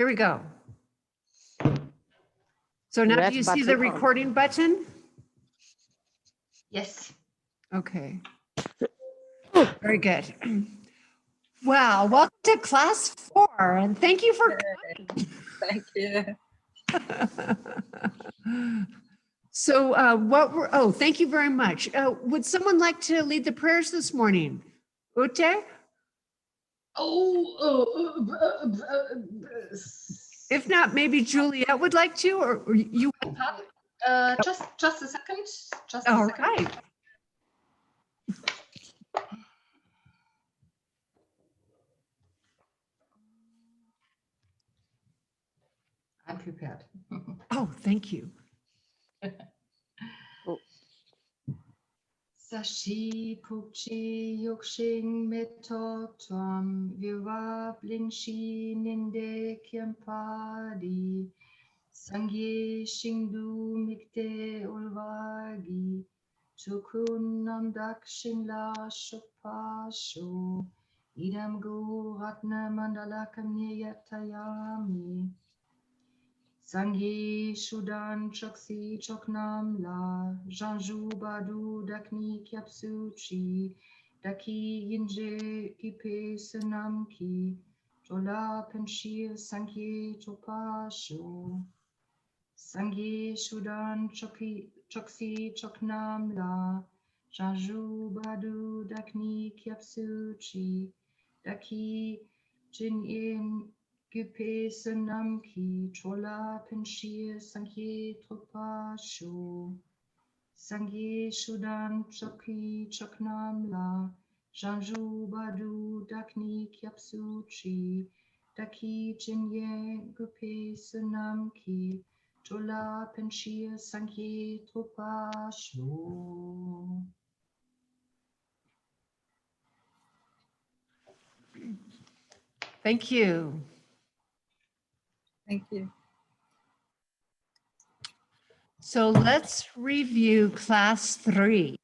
Here we go. So now do you see the recording button? Yes. Okay. Very good. Wow, welcome to class 4, and thank you for coming. Thank you. So thank you very much. Would someone like to lead the prayers this morning? Ute? If not, maybe Juliet would like to, or you. Just a second. All right. I'm prepared. Oh, thank you. Sashi pukchi yokshin metok tuam viva blingshi ninde kiampadi sangye shingdu mikte ulvagi chukun namdak shinla shopasho idam gu ratna mandala kamniyatayami Sangye Shudan Choksi Choknam La Janju Badu Dakni Kyapsuchi Daki Yinje Kipe Sanam Ki Jola Penshir Sangye Chopasho Sangye Shudan Choksi Choknam La Janju Badu Dakni Kyapsuchi Daki Jin Gupe Sanam Ki Chola Penshir Sangye Trupa Sho Sangye Shudan Choki Choknam La Janju Badu Dakni Kyapsu Chi Daki Jinye Gupe Sanam Ki Chola Penshir Sangye Trupa Sho. Thank you. Thank you. So let's review class 3.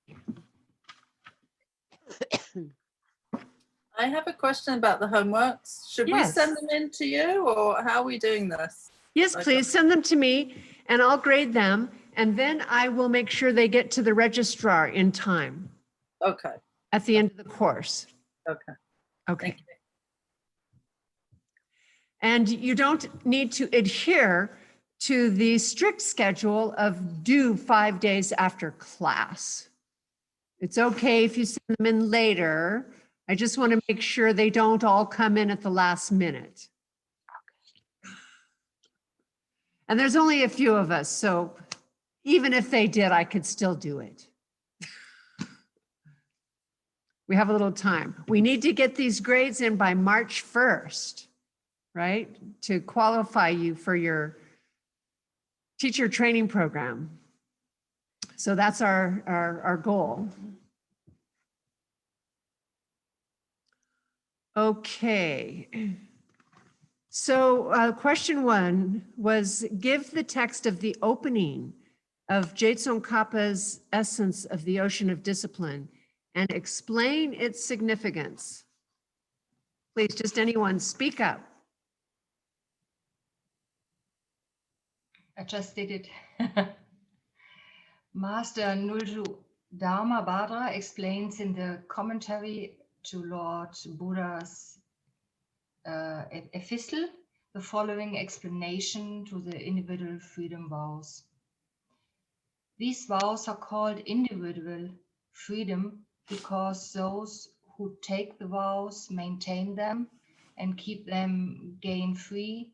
I have a question about the homeworks. Should we Yes. send them in to you, or how are we doing this? Yes, Okay. please send them to me and I'll grade them. And then I will make sure they get to the registrar in time Okay. at the end of the course. Okay. Okay. Thank you. And you don't need to adhere to the strict schedule of due 5 days after class. It's okay if you send them in later. I just want to make sure they don't all come in at the last minute. And there's only a few of us, so even if they did, I could still do it. We have a little time. We need to get these grades in by March 1st, right? To qualify you for your teacher training program. So that's our goal. Okay. So question 1 was, give the text of the opening of Je Tsongkapa's Essence of the Ocean of Discipline and explain its significance. Please, just anyone, speak up. I just did it. Master Ngulchu Dharma Bhadra explains in the commentary to Lord Buddha's epistle the following explanation to the individual freedom vows. These vows are called individual freedom because those who take the vows maintain them and keep them gain free.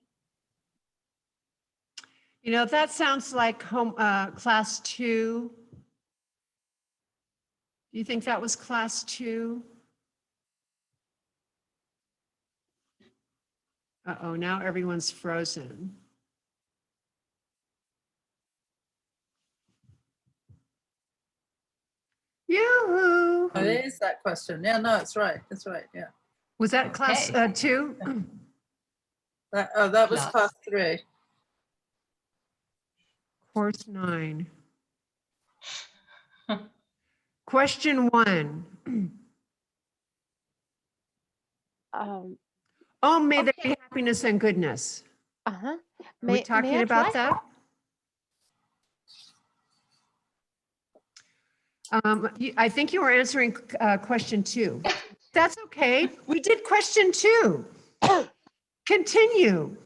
You know, that sounds like class 2. Do you think that was class 2? Uh-oh, now everyone's frozen. Yoo-hoo! Oh, it is that question. Yeah, no, it's right. It's right. Yeah. Was that class Okay. 2? That was class 3. Course 9. Question 1. Oh, may there be happiness and goodness. Are we May talking I about try? that? I think you were answering question 2. That's okay. We did question 2. Continue.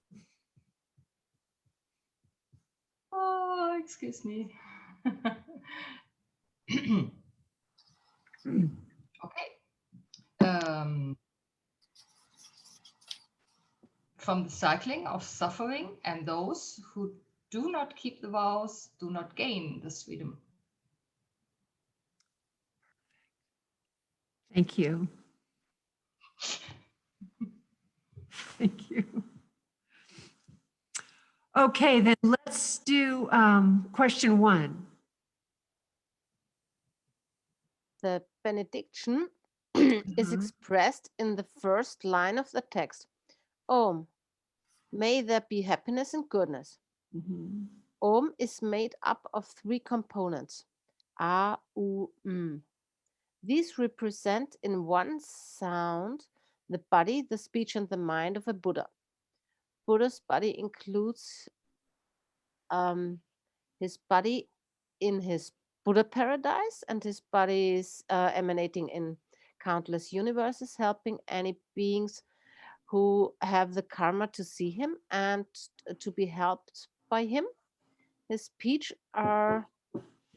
Oh, excuse me. Okay. From the cycling of suffering, and those who do not keep the vows do not gain this freedom. Thank you. Thank you. Okay, then let's do question 1. The benediction is Mhm. expressed in the first line of the text. Om, may there be happiness and goodness. Mhm. Om is made up of 3 components. A, U, M. These represent in one sound the body, the speech, and the mind of a Buddha. Buddha's body includes his body in his Buddha paradise, and his body is emanating in countless universes, helping any beings who have the karma to see him and to be helped by him. His speech are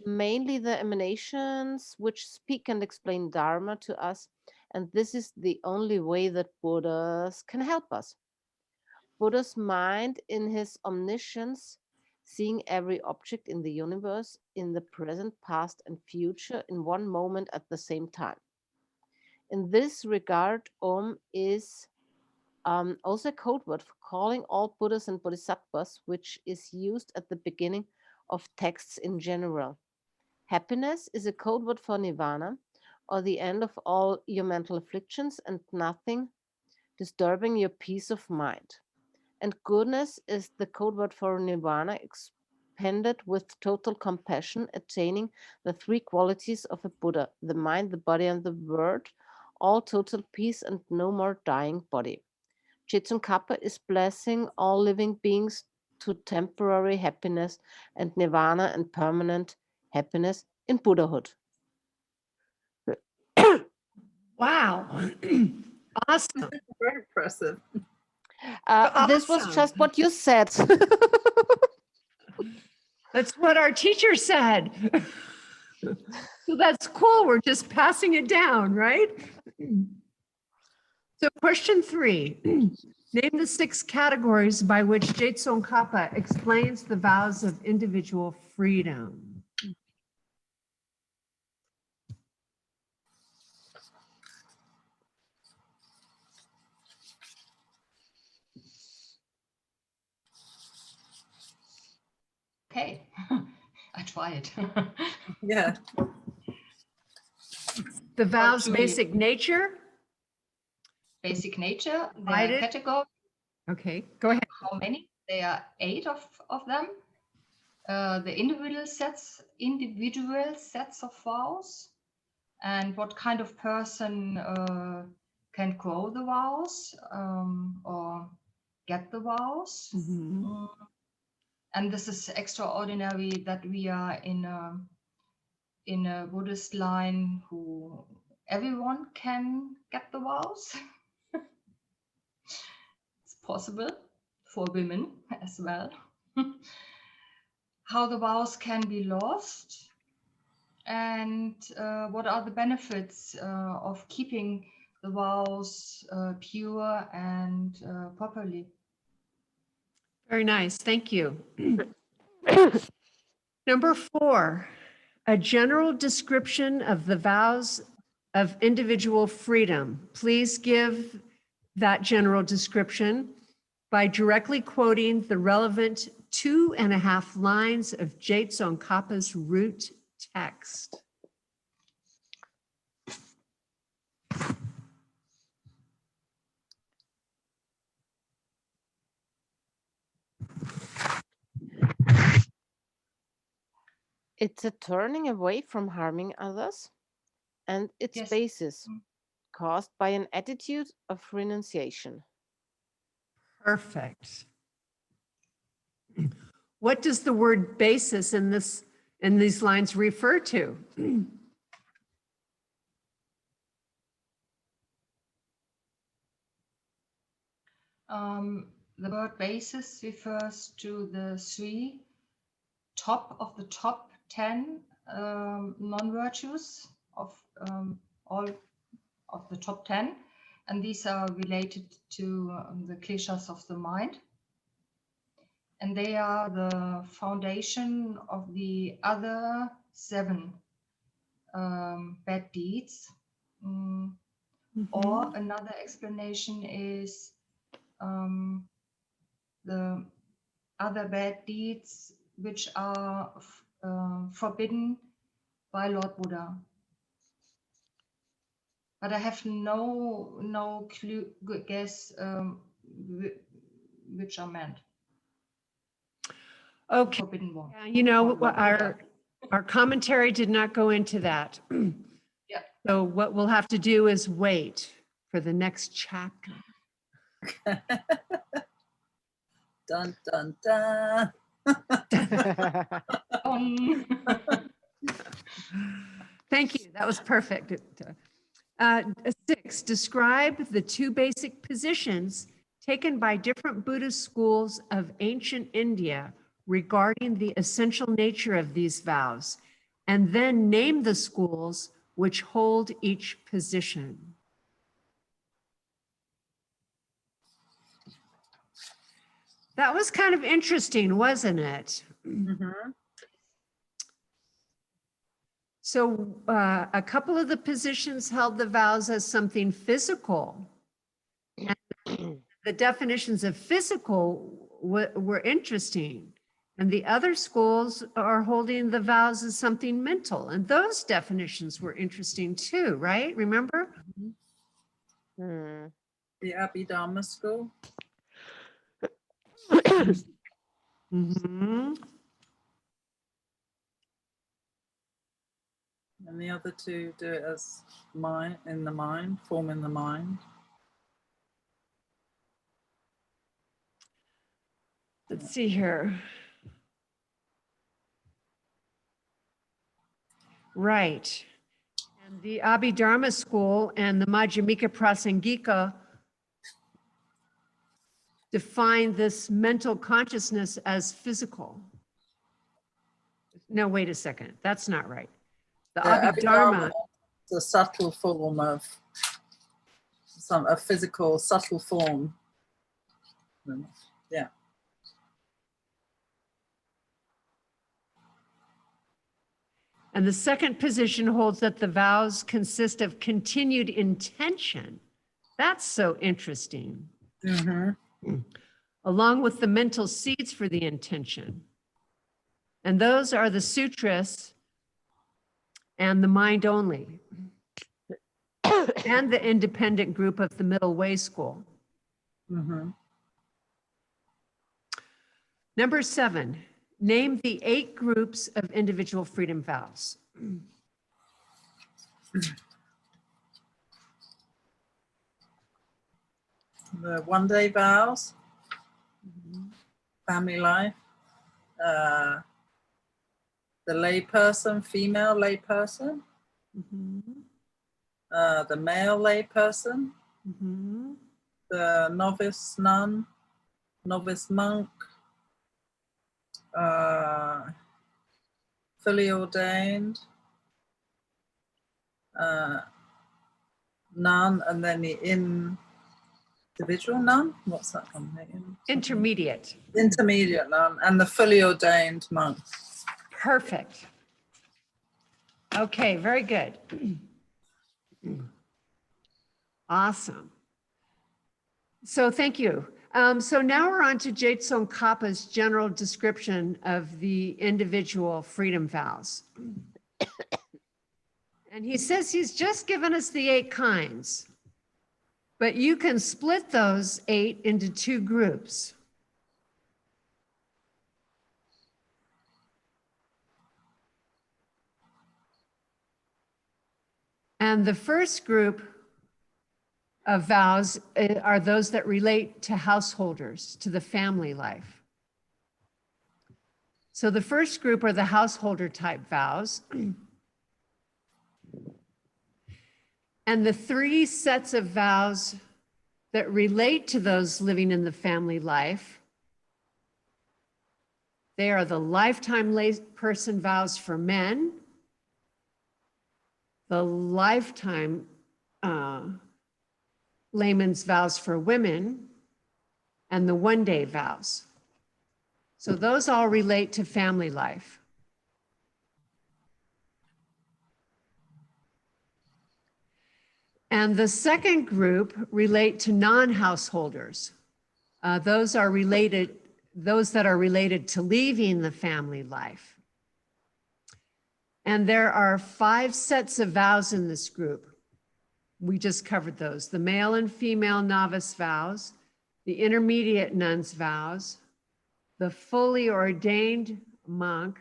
mainly the emanations which speak and explain Dharma to us, and this is the only way that Buddhas can help us. Buddha's mind in his omniscience, seeing every object in the universe in the present, past, and future in one moment at the same time. In this regard, Om is also a code word for calling all Buddhas and Bodhisattvas, which is used at the beginning of texts in general. Happiness is a code word for nirvana, or the end of all your mental afflictions and nothing disturbing your peace of mind. And goodness is the code word for nirvana, expanded with total compassion, attaining the 3 qualities of a Buddha: the mind, the body, and the word, all total peace and no more dying body. Je Tsongkapa is blessing all living beings to temporary happiness and nirvana and permanent happiness in Buddhahood. Wow. Awesome. Very impressive. This was Awesome. just what you said. That's what our teacher said. So that's cool. We're just passing it down, right? So question 3, name the 6 categories by which Je Tsongkapa explains the vows of individual freedom. Okay, I try it. Yeah. The vows' truly. basic nature. Basic nature, Divided. the category, Okay, go ahead. how many? There are 8 of them. The individual sets of vows, and what kind of person can grow the vows or get the vows. Mhm. And this is extraordinary that we are in a Buddhist line who everyone can get the vows. It's possible for women as well. How the vows can be lost, and what are the benefits of keeping the vows pure and properly. Very nice. Thank you. Number 4, a general description of the vows of individual freedom. Please give that general description by directly quoting the relevant 2.5 lines of Je Tsongkapa's root text. It's a turning away from harming others, and its Yes. basis caused by an attitude of renunciation. Perfect. What does the word basis in these lines refer to? The word basis refers to the top of the top 10 non-virtues of all of the top 10, and these are related to the kleshas of the mind, and they are the foundation of the other 7 bad deeds. Or another explanation is the other bad deeds which are forbidden by Lord Buddha. But I have no clue, guess which are meant. Okay, Forbidden one. yeah, you know, Lord Buddha. our commentary did not go into that. Yeah. So what we'll have to do is wait for the next chapter. Dun, dun, dun. Thank you, that was perfect. 6, describe the 2 basic positions taken by different Buddhist schools of ancient India regarding the essential nature of these vows, and then name the schools which hold each position. That was kind of interesting, wasn't it? Mhm. So a couple of the positions held the vows as something physical. And the definitions of physical were interesting. And the other schools are holding the vows as something mental. And those definitions were interesting too, right? Remember? Hmm. The Abhidharma school. Mm-hmm. And the other 2 do it as mind, in the mind, form in the mind. Let's see here. Right. And the Abhidharma school and the Madhyamika Prasangika define this mental consciousness as physical. No, wait a second. That's not right. The Abhidharma, is a subtle form of a physical subtle form. Yeah. and the second position holds that the vows consist of continued intention. That's so interesting. Mm-hmm. Along with the mental seeds for the intention. And those are the sutras and the mind only. And the independent group of the Middle Way School. Mm-hmm. Number 7, name the 8 groups of individual freedom vows. The 1-day vows, family life, the layperson, female layperson, the male layperson, the novice nun, novice monk, fully ordained, nun, and then the individual nun. What's that one? Intermediate. Intermediate nun, and the fully ordained monk. Perfect. Okay, very good. Awesome. So thank you. So now we're on to Je Tsongkapa's general description of the individual freedom vows. And he says he's just given us the 8 kinds, but you can split those 8 into 2 groups. And the first group of vows are those that relate to householders, to the family life. So the first group are the householder type vows. And the three sets of vows that relate to those living in the family life, they are the lifetime layperson vows for men, the lifetime layman's vows for women, and the one-day vows. So those all relate to family life. And the second group relate to non-householders. Those that are related to leaving the family life. And there are 5 sets of vows in this group. We just covered those: the male and female novice vows, the intermediate nun's vows, the fully ordained monk,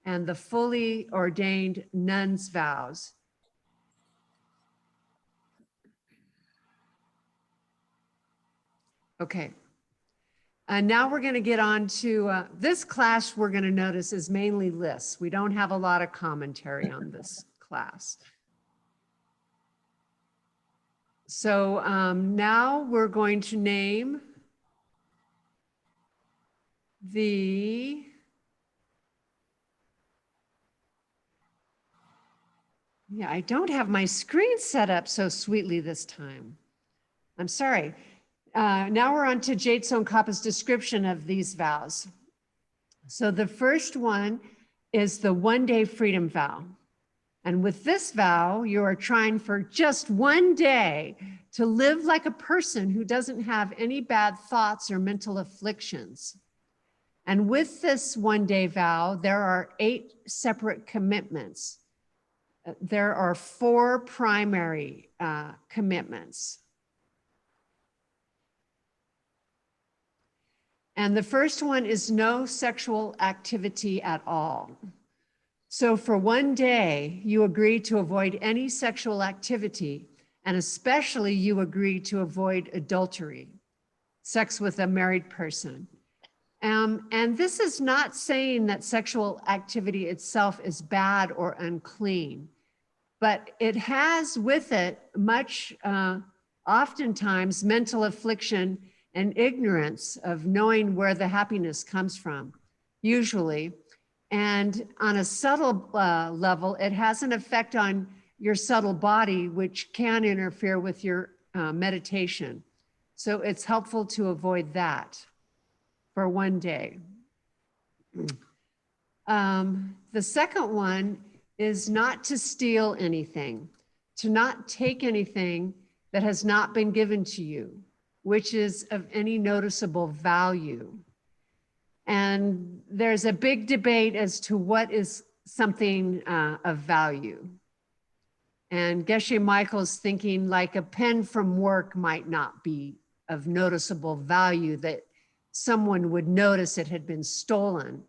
and the fully ordained nun's vows. Okay. And now we're going to get on to this class. We're going to notice is mainly lists. We don't have a lot of commentary on this class. So now we're going to name the I don't have my screen set up so sweetly this time. I'm sorry. Now we're on to Je Tsongkapa's description of these vows. So the first one is the one-day freedom vow. And with this vow, you are trying for just one day to live like a person who doesn't have any bad thoughts or mental afflictions. And with this one-day vow, there are 8 separate commitments. There are 4 primary commitments. And the first one is no sexual activity at all. So for one day, you agree to avoid any sexual activity, and especially you agree to avoid adultery, sex with a married person. And this is not saying that sexual activity itself is bad or unclean, but it has with it much, oftentimes, mental affliction and ignorance of knowing where the happiness comes from, usually. And on a subtle level, it has an effect on your subtle body, which can interfere with your meditation. So it's helpful to avoid that for one day. The second one is not to steal anything, to not take anything that has not been given to you, which is of any noticeable value. And there's a big debate as to what is something of value. And Geshe Michael's thinking like a pen from work might not be of noticeable value, that someone would notice it had been stolen,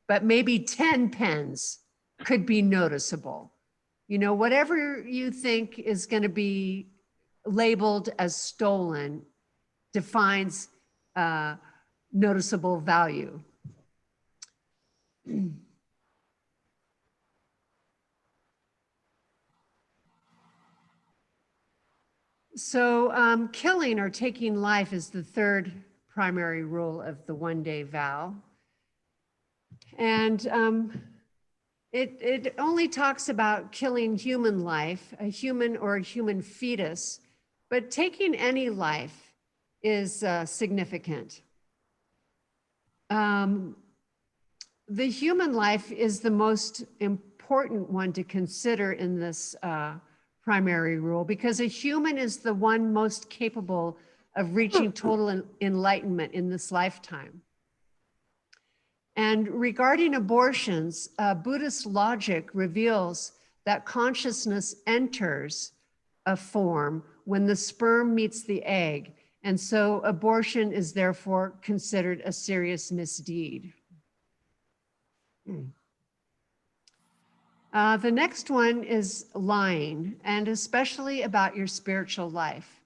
but maybe 10 pens could be noticeable. You know, whatever you think is going to be labeled as stolen defines noticeable value. So killing or taking life is the third primary rule of the one-day vow. And it only talks about killing human life, a human or a human fetus, but taking any life is significant. The human life is the most important one to consider in this primary rule, because a human is the one most capable of reaching total enlightenment in this lifetime. And regarding abortions, Buddhist logic reveals that consciousness enters a form when the sperm meets the egg. And so abortion is therefore considered a serious misdeed. The next one is lying, and especially about your spiritual life.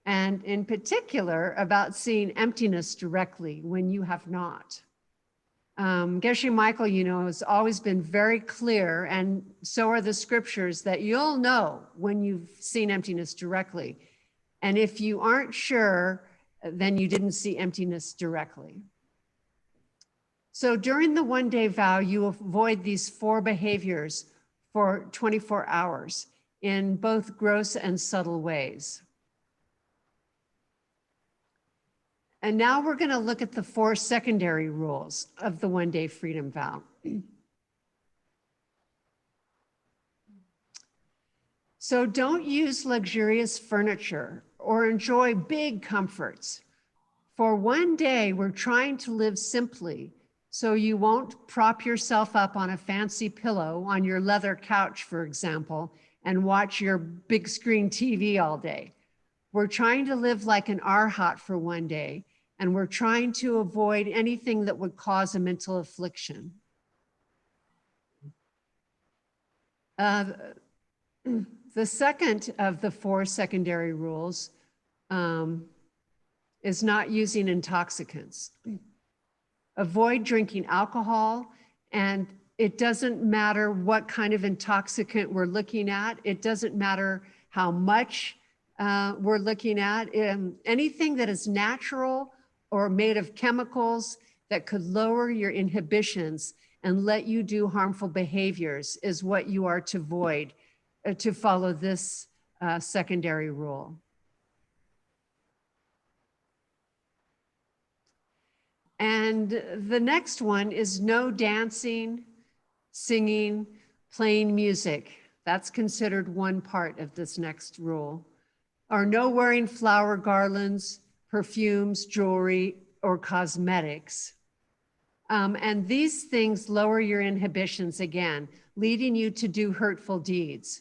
And in particular, about seeing emptiness directly when you have not. Geshe Michael, you know, has always been very clear, and so are the scriptures, that you'll know when you've seen emptiness directly. And if you aren't sure, then you didn't see emptiness directly. So during the one-day vow, you avoid these 4 behaviors for 24 hours in both gross and subtle ways. And now we're going to look at the 4 secondary rules of the one-day freedom vow. So don't use luxurious furniture or enjoy big comforts. For one day, we're trying to live simply, so you won't prop yourself up on a fancy pillow on your leather couch, for example, and watch your big screen TV all day. We're trying to live like an arhat for one day, and we're trying to avoid anything that would cause a mental affliction. The second of the 4 secondary rules is not using intoxicants. Avoid drinking alcohol, and it doesn't matter what kind of intoxicant we're looking at. It doesn't matter how much we're looking at. Anything that is natural or made of chemicals that could lower your inhibitions and let you do harmful behaviors is what you are to avoid, to follow this secondary rule. And the next one is no dancing, singing, playing music. That's considered one part of this next rule. Or no wearing flower garlands, perfumes, jewelry, or cosmetics. And these things lower your inhibitions again, leading you to do hurtful deeds.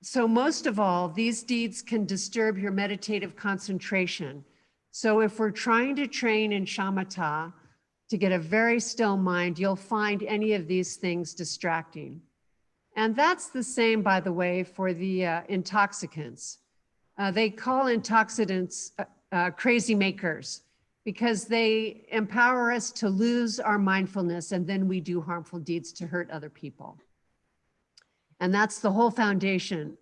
So most of all, these deeds can disturb your meditative concentration. So if we're trying to train in shamatha to get a very still mind, you'll find any of these things distracting. And that's the same, by the way, for the intoxicants. They call intoxicants crazy makers because they empower us to lose our mindfulness, and then we do harmful deeds to hurt other people. And that's the whole foundation,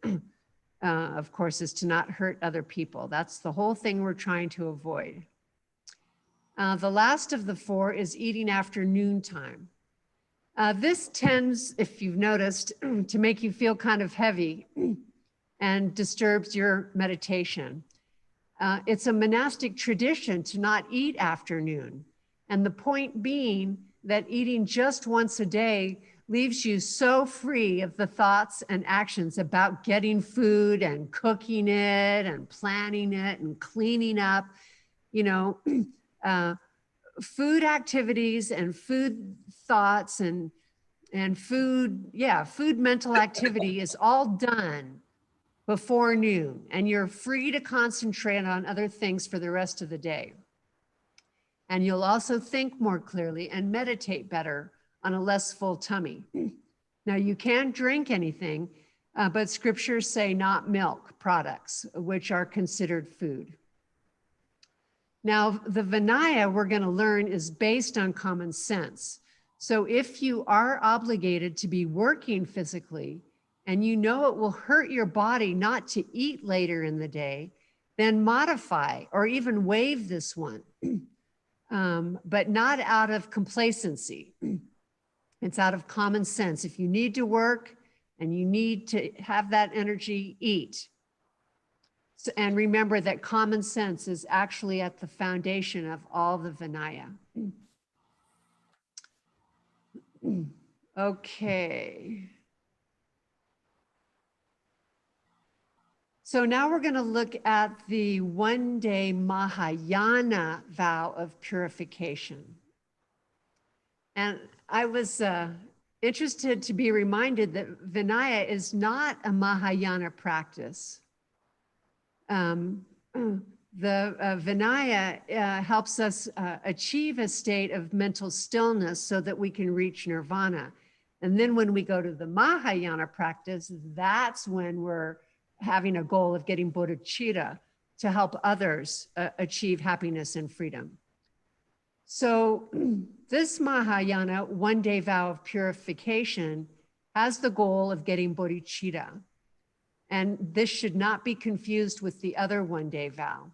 of course, is to not hurt other people. That's the whole thing we're trying to avoid. The last of the 4 is eating after noontime. This tends, if you've noticed, to make you feel kind of heavy and disturbs your meditation. It's a monastic tradition to not eat after noon. And the point being that eating just once a day leaves you so free of the thoughts and actions about getting food and cooking it and planning it and cleaning up, you know, food activities and food thoughts and food mental activity is all done before noon, and you're free to concentrate on other things for the rest of the day. And you'll also think more clearly and meditate better on a less full tummy. Now, you can drink anything, but scriptures say not milk products, which are considered food. Now, the Vinaya we're going to learn is based on common sense. So if you are obligated to be working physically and you know it will hurt your body not to eat later in the day, then modify or even waive this one, but not out of complacency. It's out of common sense. If you need to work and you need to have that energy, eat. So, and remember that common sense is actually at the foundation of all the Vinaya. Okay. So now we're going to look at the one-day Mahayana vow of purification. And I was interested to be reminded that Vinaya is not a Mahayana practice. The Vinaya helps us achieve a state of mental stillness so that we can reach nirvana. And then when we go to the Mahayana practice, that's when we're having a goal of getting bodhicitta to help others achieve happiness and freedom. So this Mahayana one-day vow of purification has the goal of getting bodhicitta. And this should not be confused with the other one-day vow.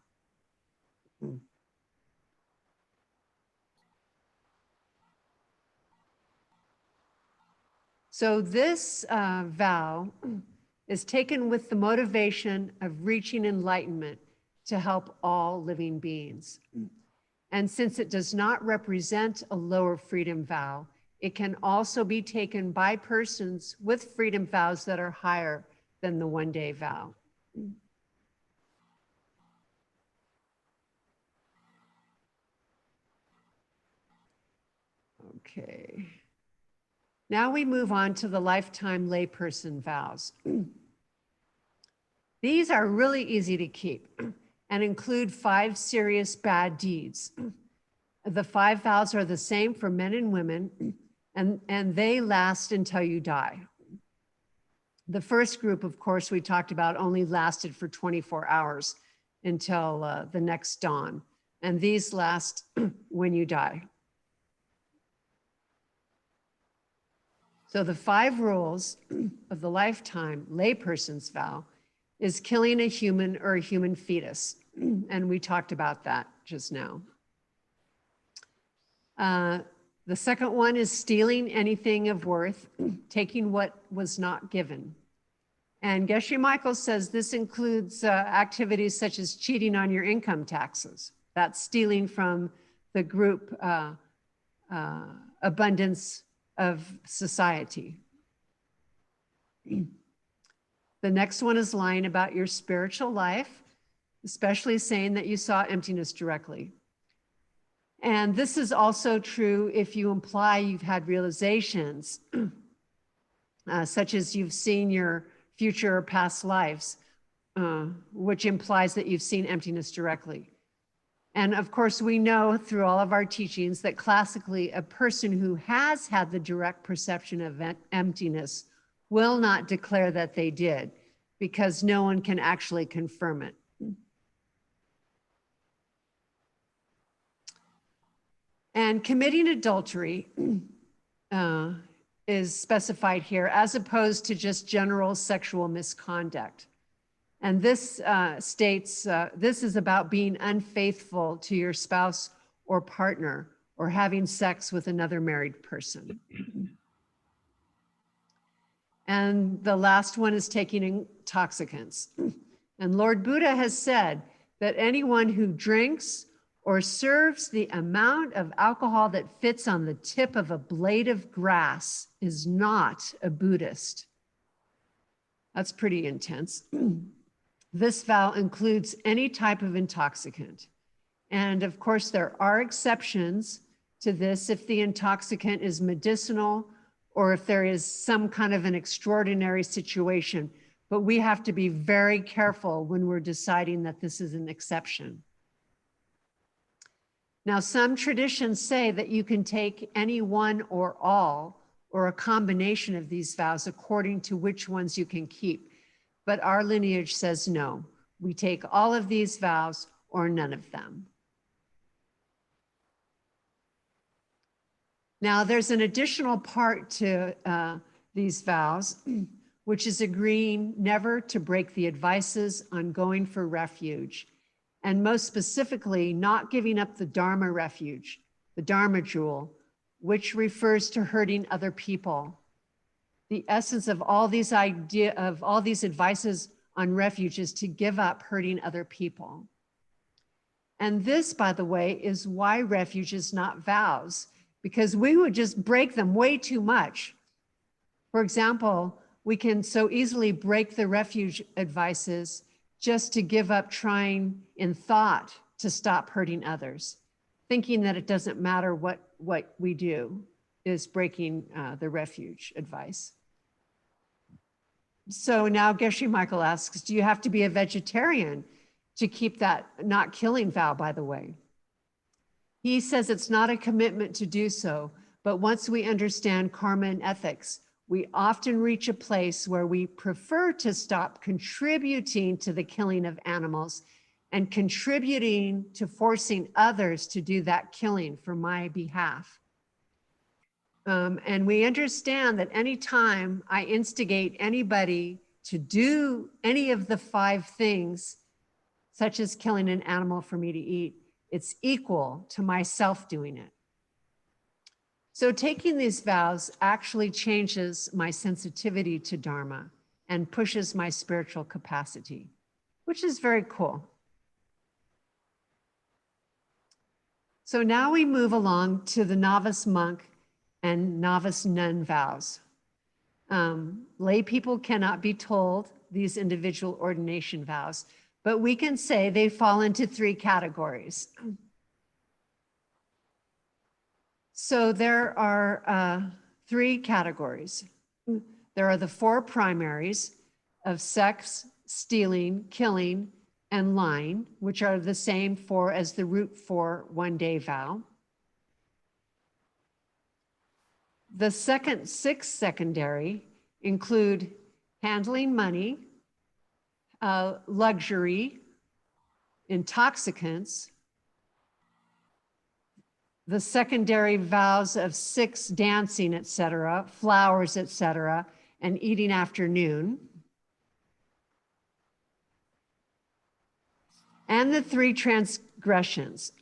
So this vow is taken with the motivation of reaching enlightenment to help all living beings. And since it does not represent a lower freedom vow, it can also be taken by persons with freedom vows that are higher than the one-day vow. Okay. Now we move on to the lifetime layperson vows. These are really easy to keep and include 5 serious bad deeds. The 5 vows are the same for men and women, and they last until you die. The first group, of course, we talked about only lasted for 24 hours until the next dawn. And these last when you die. So the 5 rules of the lifetime layperson's vow is killing a human or a human fetus. And we talked about that just now. The second one is stealing anything of worth, taking what was not given. And Geshe Michael says this includes activities such as cheating on your income taxes. That's stealing from the group abundance of society. The next one is lying about your spiritual life, especially saying that you saw emptiness directly. And this is also true if you imply you've had realizations, such as you've seen your future or past lives, which implies that you've seen emptiness directly. And of course, we know through all of our teachings that classically a person who has had the direct perception of emptiness will not declare that they did, because no one can actually confirm it. And committing adultery is specified here as opposed to just general sexual misconduct. And this states, this is about being unfaithful to your spouse or partner or having sex with another married person. And the last one is taking intoxicants. And Lord Buddha has said that anyone who drinks or serves the amount of alcohol that fits on the tip of a blade of grass is not a Buddhist. That's pretty intense. This vow includes any type of intoxicant. And of course, there are exceptions to this if the intoxicant is medicinal or if there is some kind of an extraordinary situation. But we have to be very careful when we're deciding that this is an exception. Now, some traditions say that you can take any one or all or a combination of these vows according to which ones you can keep. But our lineage says no, we take all of these vows or none of them. Now, there's an additional part to these vows, which is agreeing never to break the advices on going for refuge, and most specifically, not giving up the Dharma refuge, the Dharma jewel, which refers to hurting other people. The essence of all these advices on refuge is to give up hurting other people. And this, by the way, is why refuge is not vows, because we would just break them way too much. For example, we can so easily break the refuge advices just to give up trying in thought to stop hurting others, thinking that it doesn't matter what we do is breaking the refuge advice. So now Geshe Michael asks, do you have to be a vegetarian to keep that not killing vow, by the way? He says it's not a commitment to do so, but once we understand karma and ethics, we often reach a place where we prefer to stop contributing to the killing of animals and contributing to forcing others to do that killing for my behalf. And we understand that anytime I instigate anybody to do any of the 5 things, such as killing an animal for me to eat, it's equal to myself doing it. So taking these vows actually changes my sensitivity to Dharma and pushes my spiritual capacity, which is very cool. So now we move along to the novice monk and novice nun vows. Lay people cannot be told these individual ordination vows, but we can say they fall into 3 categories. So there are 3 categories. There are the 4 primaries of sex, stealing, killing, and lying, which are the same 4 as the root 4 one-day vow. The 6 secondary include handling money, luxury, intoxicants, the secondary vows of 6 dancing, etc., flowers, etc., and eating afternoon, and the 3 transgressions,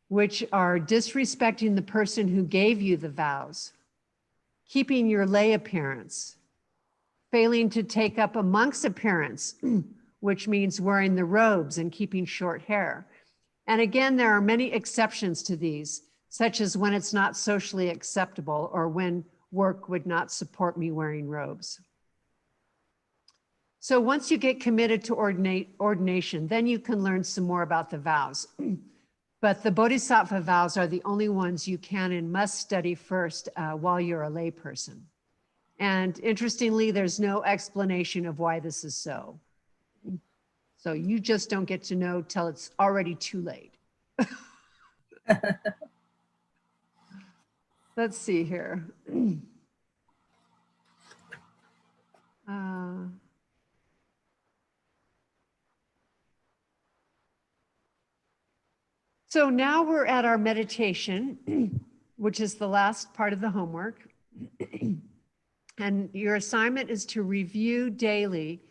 which are disrespecting the person who gave you the vows, keeping your lay appearance, failing to take up a monk's appearance, which means wearing the robes and keeping short hair. And again, there are many exceptions to these, such as when it's not socially acceptable or when work would not support me wearing robes. So once you get committed to ordination, then you can learn some more about the vows. But the Bodhisattva vows are the only ones you can and must study first while you're a lay person. And interestingly, there's no explanation of why this is so. So you just don't get to know till it's already too late. Let's see here. So now we're at our meditation, which is the last part of the homework. And your assignment is to review daily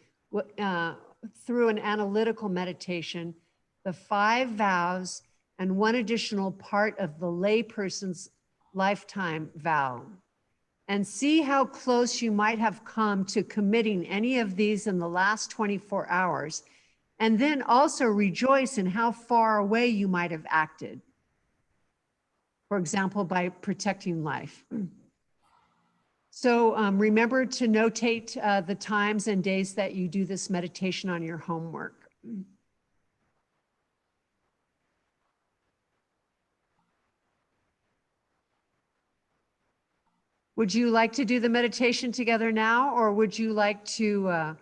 through an analytical meditation, the 5 vows and 1 additional part of the layperson's lifetime vow, and see how close you might have come to committing any of these in the last 24 hours. And then also rejoice in how far away you might have acted. For example, by protecting life. So remember to notate the times and days that you do this meditation on your homework. Would you like to do the meditation together now, or would you like to?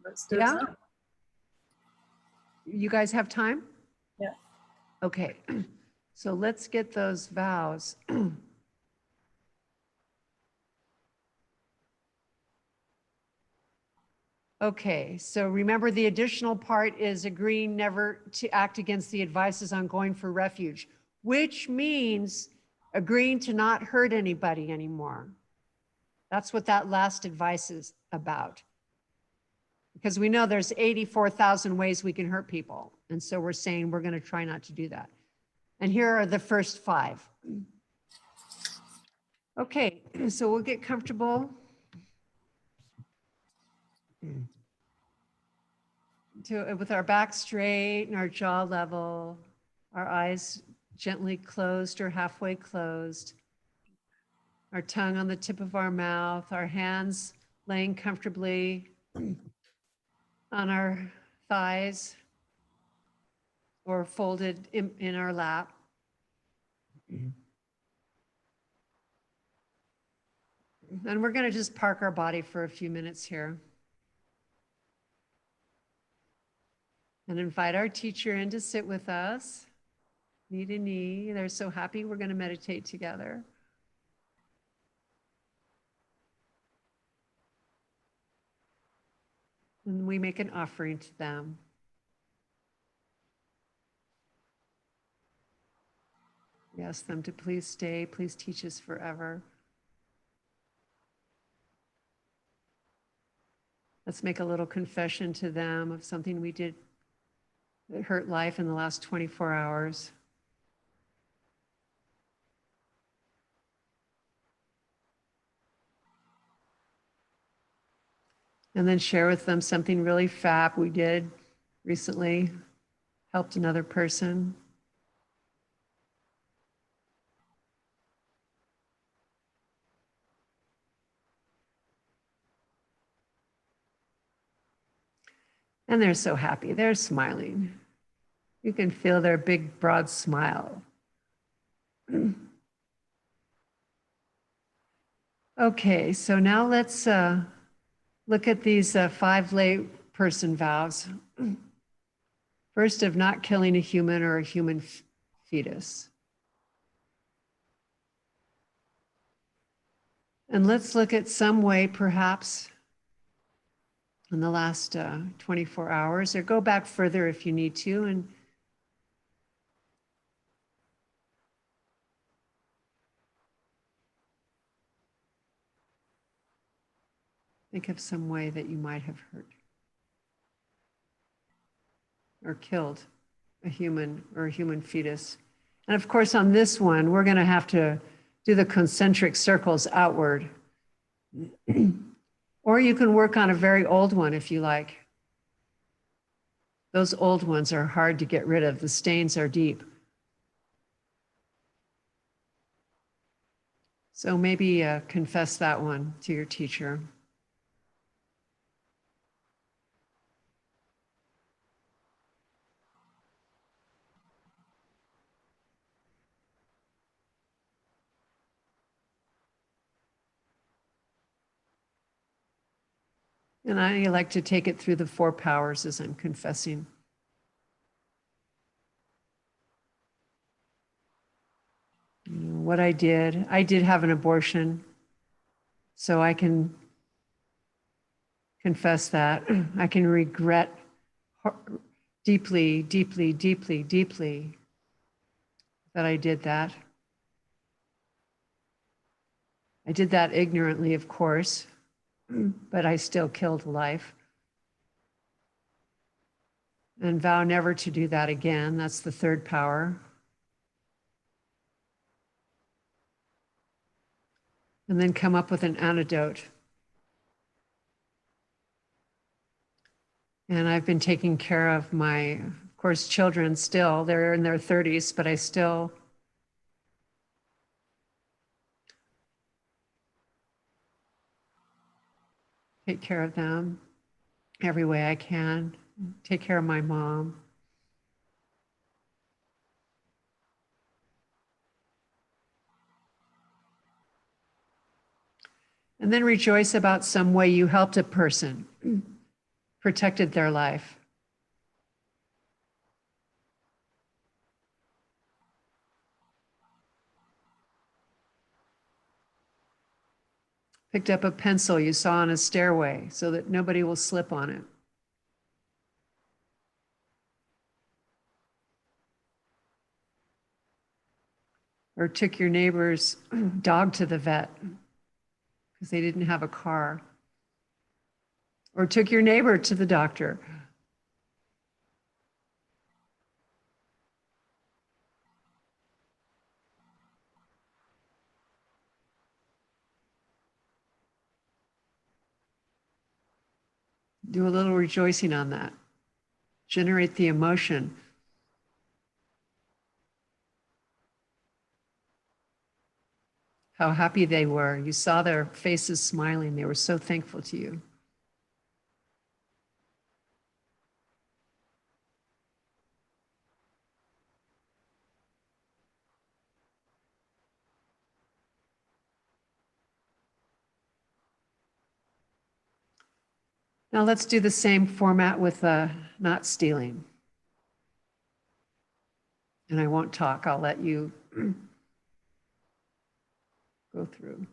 Let's do it Yeah? now. You guys have time? Yeah. Okay, so let's get those vows. Okay, so remember the additional part is agreeing never to act against the advices on going for refuge, which means agreeing to not hurt anybody anymore. That's what that last advice is about. Because we know there's 84,000 ways we can hurt people. And so we're saying we're going to try not to do that. And here are the first 5. Okay, so we'll get comfortable. With our back straight and our jaw level, our eyes gently closed or halfway closed, our tongue on the tip of our mouth, our hands laying comfortably on our thighs or folded in our lap. And we're going to just park our body for a few minutes here. And invite our teacher in to sit with us, knee to knee. They're so happy we're going to meditate together. And we make an offering to them. We ask them to please stay, please teach us forever. Let's make a little confession to them of something we did that hurt life in the last 24 hours. And then share with them something really fab we did recently, helped another person. And they're so happy, they're smiling. You can feel their big, broad smile. Okay, so now let's look at these 5 lay person vows. First, of not killing a human or a human fetus. And let's look at some way, perhaps, in the last 24 hours, or go back further if you need to, and think of some way that you might have hurt or killed a human or a human fetus. And of course, on this one, we're going to have to do the concentric circles outward. Or you can work on a very old one if you like. Those old ones are hard to get rid of. The stains are deep. So maybe confess that one to your teacher. And I like to take it through the 4 powers as I'm confessing. What I did have an abortion, so I can confess that. I can regret deeply, deeply, deeply, deeply that I did that. I did that ignorantly, of course, but I still killed life. And vow never to do that again. That's the 3rd power. And then come up with an antidote. And I've been taking care of my, of course, children still. They're in their 30s, but I still take care of them every way I can. Take care of my mom. And then rejoice about some way you helped a person, protected their life. Picked up a pencil you saw on a stairway so that nobody will slip on it. Or took your neighbor's dog to the vet because they didn't have a car. Or took your neighbor to the doctor. Do a little rejoicing on that. Generate the emotion. How happy they were. You saw their faces smiling. They were so thankful to you. Now let's do the same format with not stealing. And I won't talk. I'll let you go through.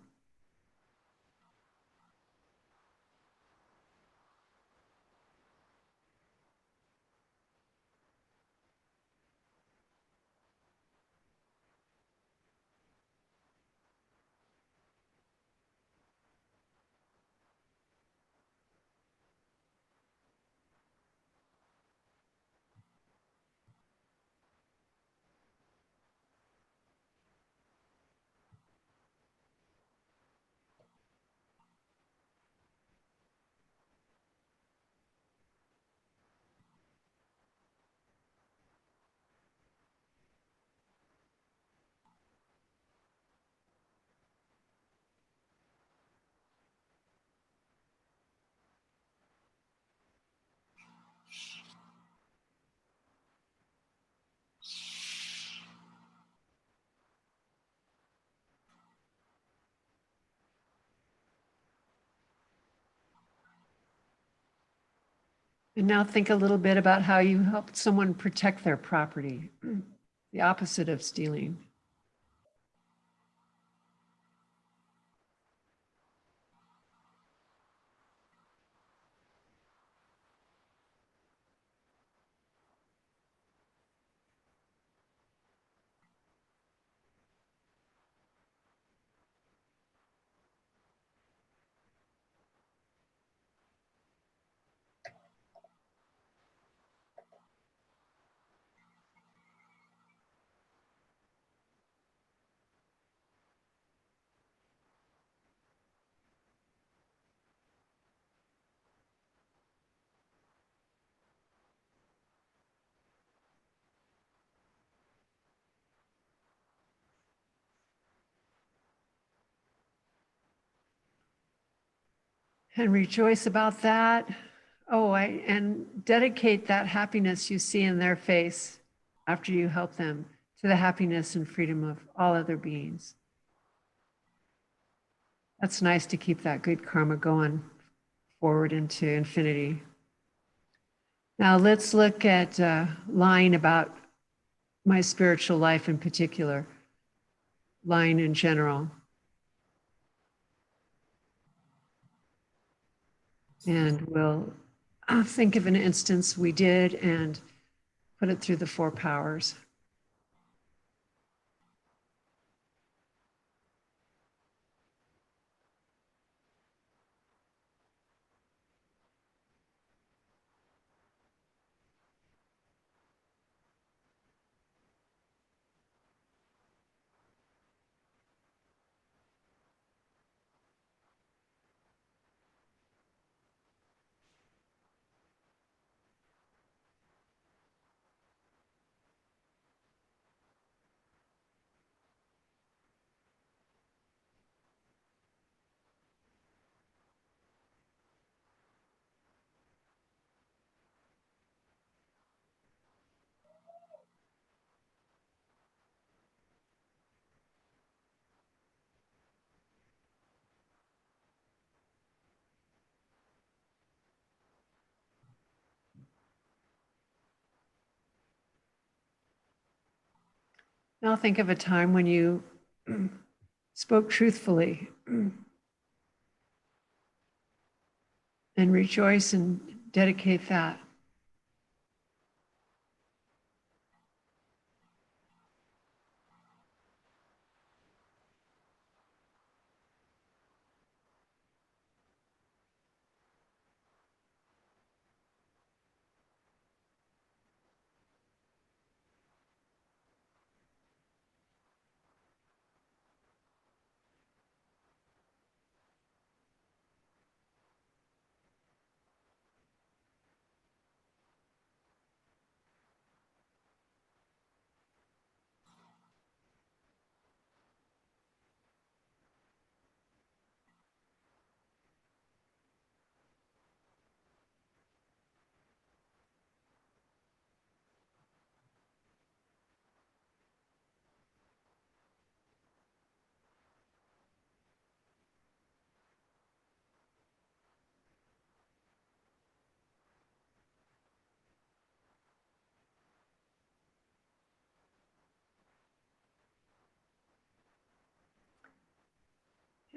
And now think a little bit about how you helped someone protect their property, the opposite of stealing. And rejoice about that. Oh, and dedicate that happiness you see in their face after you help them to the happiness and freedom of all other beings. That's nice to keep that good karma going forward into infinity. Now let's look at lying about my spiritual life in particular, lying in general. And we'll think of an instance we did and put it through the 4 powers. Now think of a time when you spoke truthfully and rejoice and dedicate that.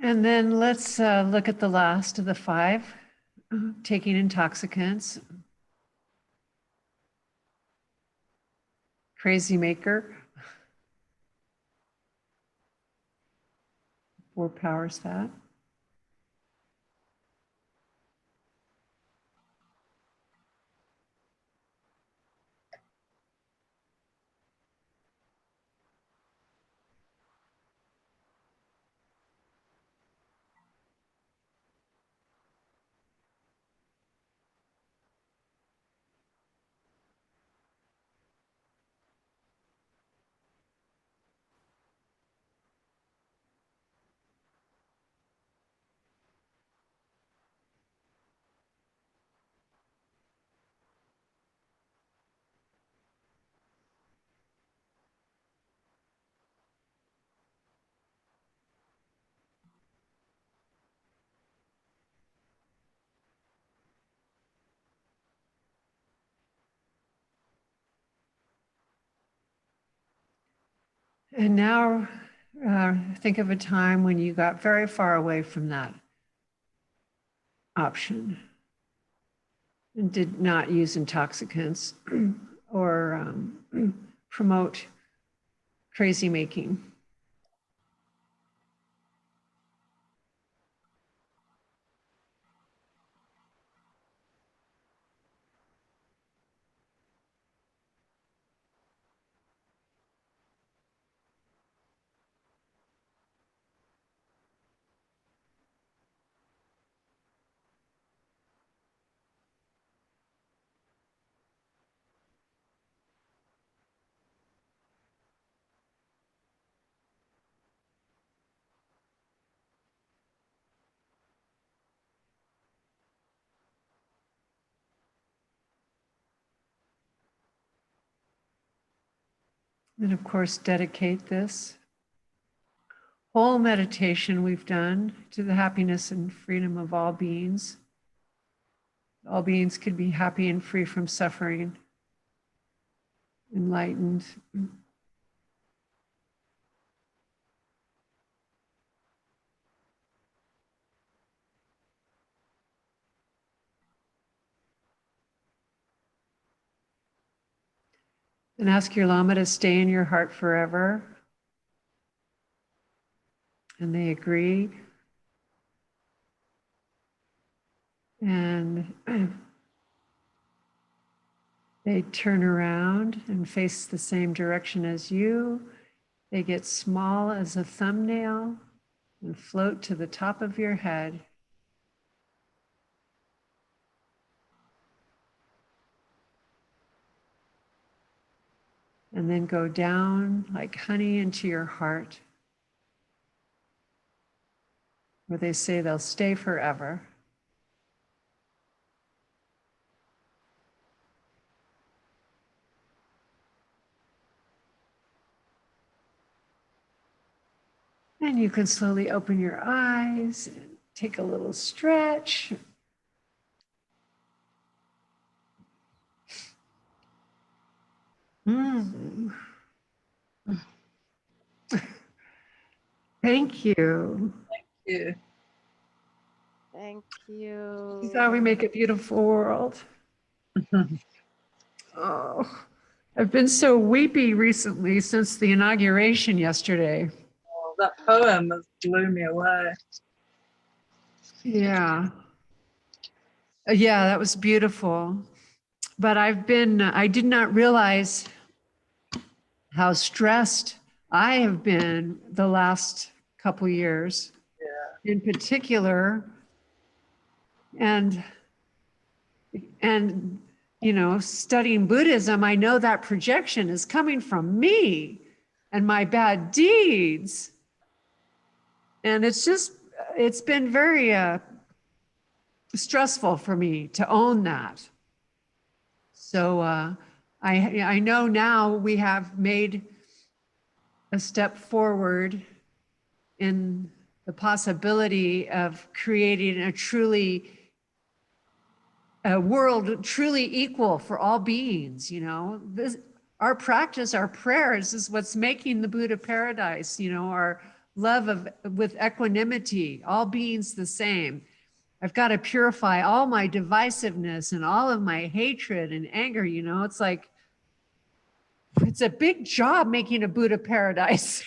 And then let's look at the last of the 5, taking intoxicants. Crazy maker. 4 powers that. And now think of a time when you got very far away from that option and did not use intoxicants or promote crazy making. And of course, dedicate this whole meditation we've done to the happiness and freedom of all beings. All beings could be happy and free from suffering, enlightened. And ask your Lama to stay in your heart forever. And they agree. And they turn around and face the same direction as you. They get small as a thumbnail and float to the top of your head. And then go down like honey into your heart, where they say they'll stay forever. And you can slowly open your eyes and take a little stretch. Thank you. Yeah. Thank you. This is how we make a beautiful world. Oh, I've been so weepy recently since the inauguration yesterday. Oh, that poem has blew me away. Yeah. Yeah, that was beautiful. But I did not realize how stressed I have been the last couple years, in particular. And you know, studying Buddhism, I know that projection is coming from me and my bad deeds. And it's been very stressful for me to own that. So I know now we have made a step forward in the possibility of creating a world truly equal for all beings. You know, our practice, our prayers is what's making the Buddha paradise, you know, our love with equanimity, all beings the same. I've got to purify all my divisiveness and all of my hatred and anger. You know, it's like, it's a big job making a Buddha paradise.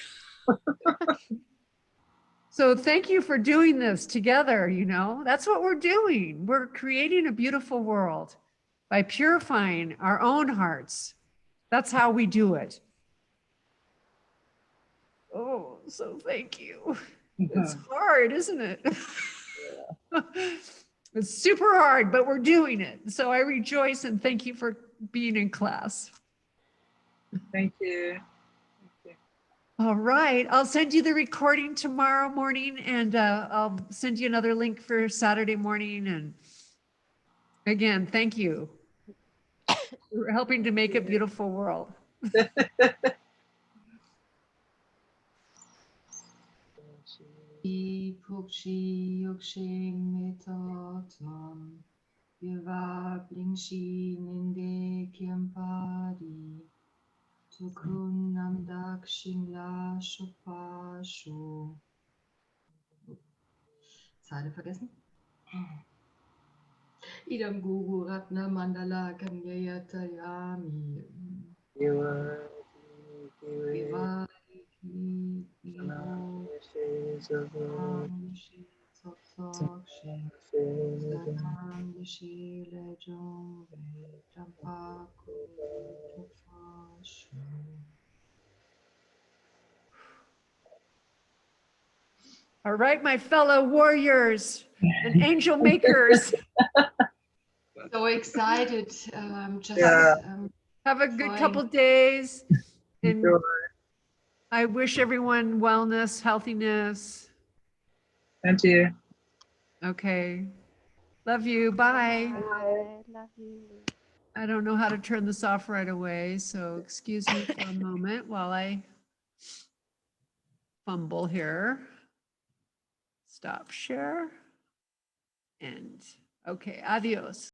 So thank you for doing this together. You know, that's what we're doing. We're creating a beautiful world by purifying our own hearts. That's how we do it. Oh, so thank you. It's hard, isn't it? It's super hard, but we're doing it. So I rejoice and thank you for being in class. Thank you. All right, I'll send you the recording tomorrow morning, and I'll send you another link for Saturday morning. And again, thank you for helping to make a beautiful world. Pukshi Yukshing Metoton Yuva Blingshi Ninde Kiampadi Sukun Namdak Shingla Shopashu. Zeile vergessen? Idam Guru Ratna Mandala Kanyaya Tayami. Viva Vivo Am Sotsok Sanam Shile Jong Tampaku Tufashu. All right, my fellow warriors and angel makers, So excited. Just Yeah. have a good Fine. couple days. And Enjoy. I wish everyone wellness, healthiness. Thank you. Okay. Love you. Bye. I love you. I don't know how to turn this off right away, so excuse me for a moment while I fumble here. Stop share. And okay, adios.